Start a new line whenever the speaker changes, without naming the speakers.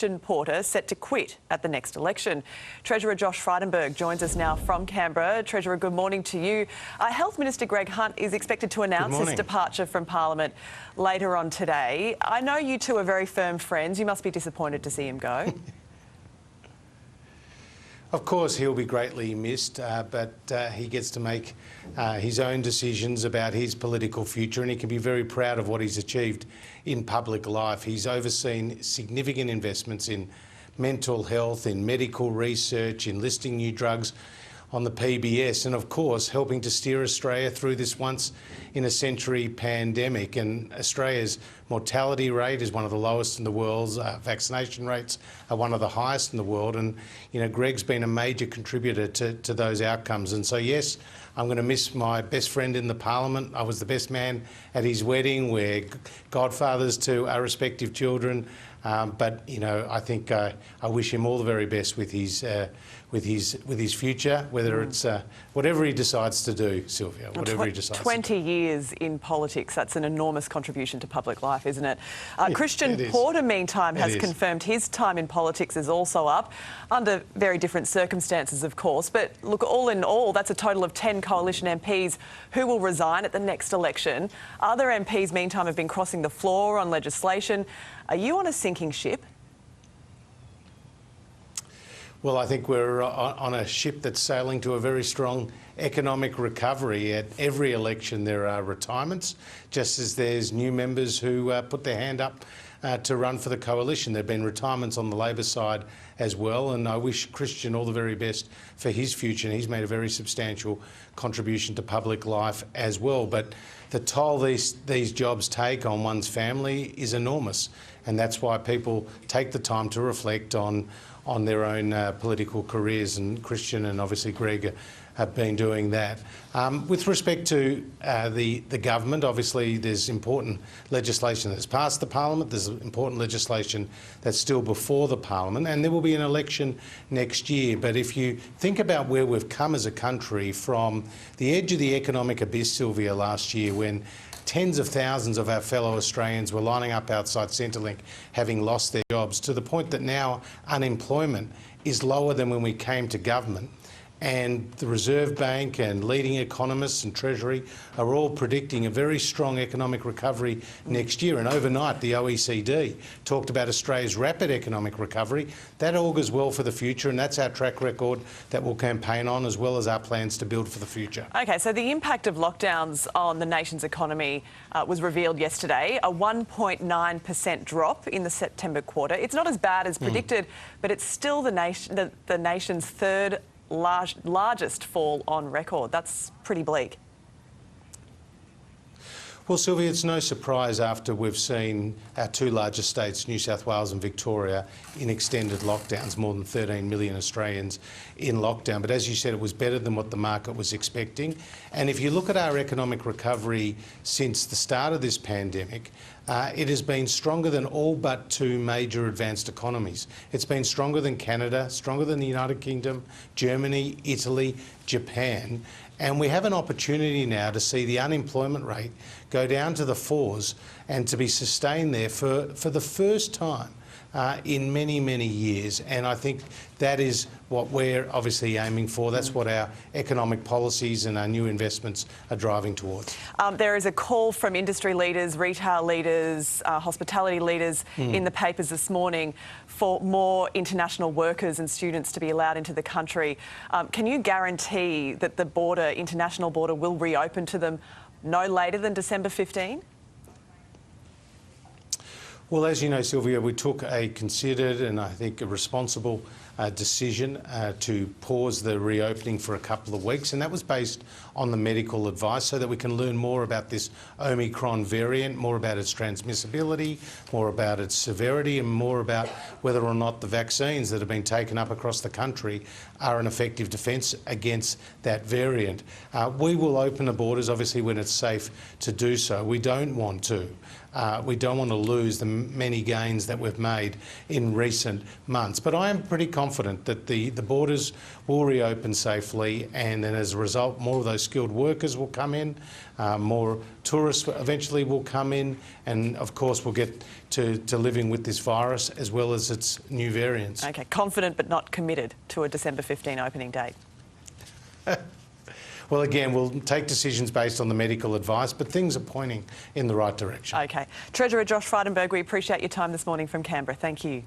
Porter set to quit at the next election. Treasurer Josh Frydenberg joins us now from Canberra. Treasurer, good morning to you. Health Minister Greg Hunt is expected to announce his departure from Parliament later on today. I know you two are very firm friends. You must be disappointed to see him go.
Of course, he'll be greatly missed, but he gets to make his own decisions about his political future, and he can be very proud of what he's achieved in public life. He's overseen significant investments in mental health, in medical research, in listing new drugs on the PBS, and of course helping to steer Australia through this once-in-a-century pandemic. And Australia's mortality rate is one of the lowest in the world. Vaccination rates are one of the highest in the world, and Greg's been a major contributor to those outcomes. And so yes, I'm going to miss my best friend in the Parliament. I was the best man at his wedding. We're godfathers to our respective children. But I think I wish him all the very best with his future, whether it's whatever he decides to do, Sylvia. Whatever he decides.
20 years in politics. That's an enormous contribution to public life, isn't it? Christian
it
Porter, meantime, has confirmed his time in politics is also up, under very different circumstances, of course. But look, all in all, that's a total of 10 coalition MPs who will resign at the next election. Other MPs, meantime, have been crossing the floor on legislation. Are you on a sinking ship?
Well, I think we're on a ship that's sailing to a very strong economic recovery. At every election there are retirements, just as there's new members who put their hand up to run for the coalition. There have been retirements on the Labor side as well, and I wish Christian all the very best for his future, and he's made a very substantial contribution to public life as well. But the toll these jobs take on one's family is enormous, and that's why people take the time to reflect on their own political careers, and Christian and obviously Greg have been doing that. With respect to the government, obviously there's important legislation that's passed the Parliament, there's important legislation that's still before the Parliament, and there will be an election next year. But if you think about where we've come as a country from the edge of the economic abyss, Sylvia, last year, when tens of thousands of our fellow Australians were lining up outside Centrelink having lost their jobs, to the point that now unemployment is lower than when we came to government. And the Reserve Bank and leading economists and Treasury are all predicting a very strong economic recovery next year. And overnight, the OECD talked about Australia's rapid economic recovery. That augurs well for the future, and that's our track record that we'll campaign on, as well as our plans to build for the future.
OK, so the impact of lockdowns on the nation's economy was revealed yesterday, a 1.9% drop in the September quarter. It's not as bad as predicted, but it's still the nation's third largest fall on record. That's pretty bleak.
Well, Sylvia, it's no surprise after we've seen our two largest states, New South Wales and Victoria, in extended lockdowns, more than 13 million Australians in lockdown. But as you said, it was better than what the market was expecting. And if you look at our economic recovery since the start of this pandemic, it has been stronger than all but two major advanced economies. It's been stronger than Canada, stronger than the United Kingdom, Germany, Italy, Japan. And we have an opportunity now to see the unemployment rate go down to the fours and to be sustained there for the first time in many, many years. And I think that is what we're obviously aiming for. That's what our economic policies and our new investments are driving towards.
There is a call from industry leaders, retail leaders, hospitality leaders in the papers this morning for more international workers and students to be allowed into the country. Can you guarantee that the international border will reopen to them no later than December 15?
Well, as you know, Sylvia, we took a considered and I think a responsible decision to pause the reopening for a couple of weeks, and that was based on the medical advice so that we can learn more about this Omicron variant, more about its transmissibility, more about its severity, and more about whether or not the vaccines that have been taken up across the country are an effective defence against that variant. We will open the borders, obviously, when it's safe to do so. We don't want to we don't want to lose the many gains that we've made in recent months. But I am pretty confident that the borders will reopen safely, and then as a result, more of those skilled workers will come in, more tourists eventually will come in, and of course we'll get to living with this virus as well as its new variants.
Okay, confident but not committed to a December 15 opening date.
Well, again, we'll take decisions based on the medical advice, but things are pointing in the right direction.
Okay. Treasurer Josh Frydenberg, we appreciate your time this morning from Canberra. Thank you.